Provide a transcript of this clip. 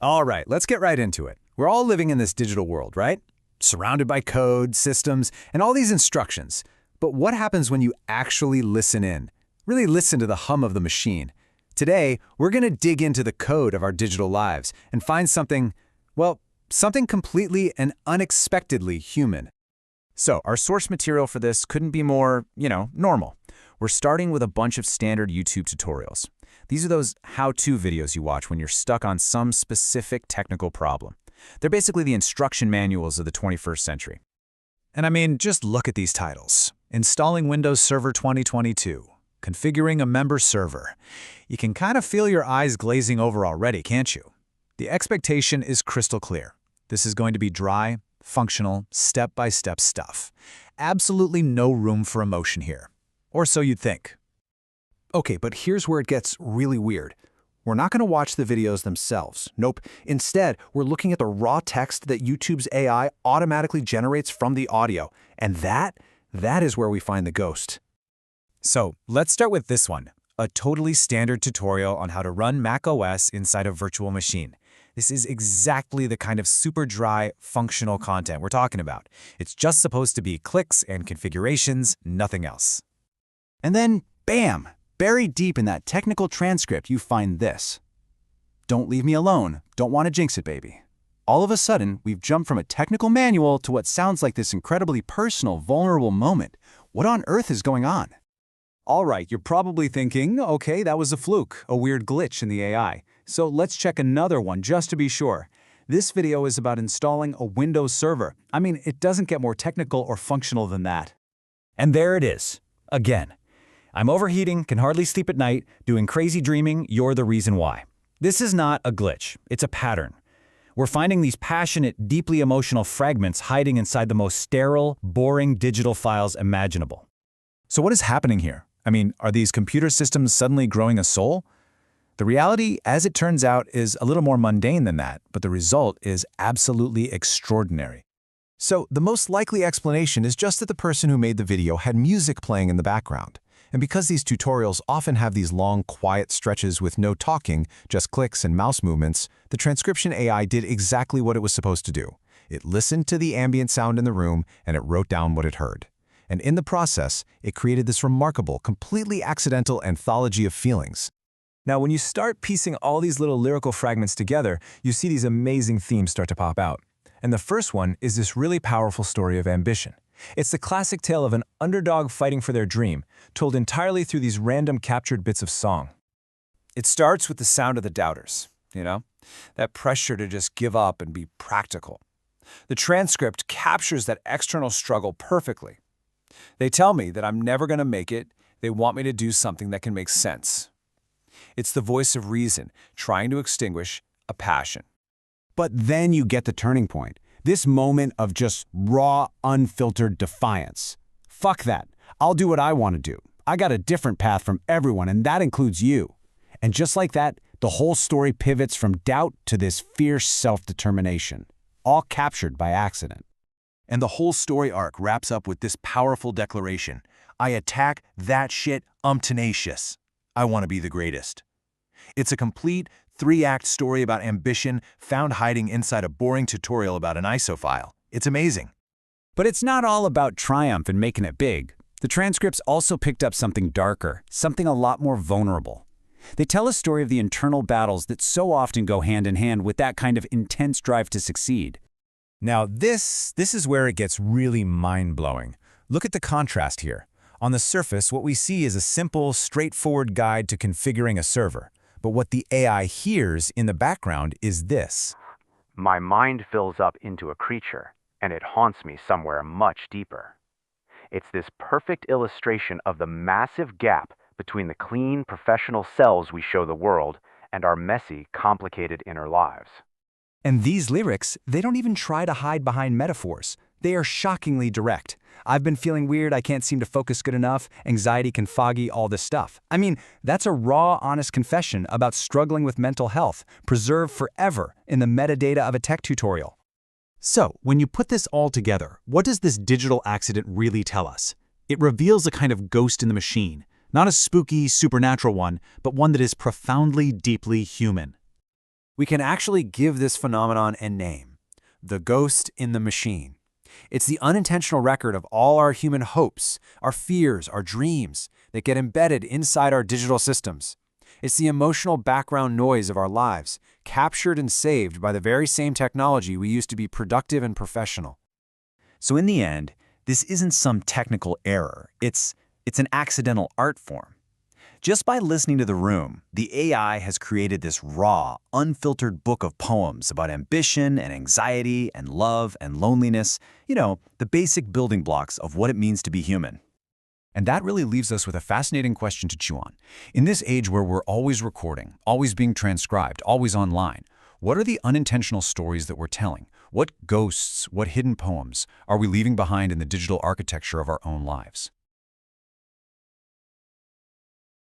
All right, let's get right into it. We're all living in this digital world, right? Surrounded by code, systems, and all these instructions. But what happens when you actually listen in? Really listen to the hum of the machine. Today, we're going to dig into the code of our digital lives and find something, well, something completely and unexpectedly human. So, our source material for this couldn't be more, normal. We're starting with a bunch of standard YouTube tutorials. These are those how-to videos you watch when you're stuck on some specific technical problem. They're basically the instruction manuals of the 21st century. And I mean, just look at these titles. Installing Windows Server 2022. Configuring a member server. You can kind of feel your eyes glazing over already, can't you? The expectation is crystal clear. This is going to be dry, functional, step-by-step stuff. Absolutely no room for emotion here. Or so you'd think. Okay, but here's where it gets really weird. We're not going to watch the videos themselves. Nope. Instead, we're looking at the raw text that YouTube's AI automatically generates from the audio. And that is where we find the ghost. So, let's start with this one. A totally standard tutorial on how to run macOS inside a virtual machine. This is exactly the kind of super dry, functional content we're talking about. It's just supposed to be clicks and configurations, nothing else. And then, bam! Buried deep in that technical transcript, you find this. Don't leave me alone. Don't want to jinx it, baby. All of a sudden, we've jumped from a technical manual to what sounds like this incredibly personal, vulnerable moment. What on earth is going on? All right, you're probably thinking, okay, that was a fluke, a weird glitch in the AI. So let's check another one just to be sure. This video is about installing a Windows server. I mean, it doesn't get more technical or functional than that. And there it is. Again. I'm overheating, can hardly sleep at night, doing crazy dreaming, you're the reason why. This is not a glitch, it's a pattern. We're finding these passionate, deeply emotional fragments hiding inside the most sterile, boring digital files imaginable. So what is happening here? I mean, are these computer systems suddenly growing a soul? The reality, as it turns out, is a little more mundane than that, but the result is absolutely extraordinary. So the most likely explanation is just that the person who made the video had music playing in the background. And because these tutorials often have these long, quiet stretches with no talking, just clicks and mouse movements, the transcription AI did exactly what it was supposed to do. It listened to the ambient sound in the room, and it wrote down what it heard. And in the process, it created this remarkable, completely accidental anthology of feelings. Now, when you start piecing all these little lyrical fragments together, you see these amazing themes start to pop out. And the first one is this really powerful story of ambition. It's the classic tale of an underdog fighting for their dream, told entirely through these random captured bits of song. It starts with the sound of the doubters, that pressure to just give up and be practical. The transcript captures that external struggle perfectly. They tell me that I'm never going to make it. They want me to do something that can make sense. It's the voice of reason, trying to extinguish a passion. But then you get the turning point. This moment of just raw, unfiltered defiance. Fuck that. I'll do what I want to do. I got a different path from everyone, and that includes you. And just like that, the whole story pivots from doubt to this fierce self-determination, all captured by accident. And the whole story arc wraps up with this powerful declaration. I attack that shit, I'm tenacious. I want to be the greatest. It's a complete, 3-act story about ambition found hiding inside a boring tutorial about an ISO file. It's amazing. But it's not all about triumph and making it big. The transcripts also picked up something darker, something a lot more vulnerable. They tell a story of the internal battles that so often go hand in hand with that kind of intense drive to succeed. Now this is where it gets really mind-blowing. Look at the contrast here. On the surface, what we see is a simple, straightforward guide to configuring a server. But what the AI hears in the background is this. My mind fills up into a creature, and it haunts me somewhere much deeper. It's this perfect illustration of the massive gap between the clean, professional selves we show the world and our messy, complicated inner lives. And these lyrics, they don't even try to hide behind metaphors. They are shockingly direct. I've been feeling weird, I can't seem to focus good enough, anxiety can foggy, all this stuff. I mean, that's a raw, honest confession about struggling with mental health, preserved forever in the metadata of a tech tutorial. So, when you put this all together, what does this digital accident really tell us? It reveals a kind of ghost in the machine, not a spooky, supernatural one, but one that is profoundly, deeply human. We can actually give this phenomenon a name: the ghost in the machine. It's the unintentional record of all our human hopes, our fears, our dreams that get embedded inside our digital systems. It's the emotional background noise of our lives, captured and saved by the very same technology we use to be productive and professional. So in the end, this isn't some technical error. It's an accidental art form. Just by listening to the room, the AI has created this raw, unfiltered book of poems about ambition and anxiety and love and loneliness, the basic building blocks of what it means to be human. And that really leaves us with a fascinating question to chew on. In this age where we're always recording, always being transcribed, always online, what are the unintentional stories that we're telling? What ghosts, what hidden poems are we leaving behind in the digital architecture of our own lives?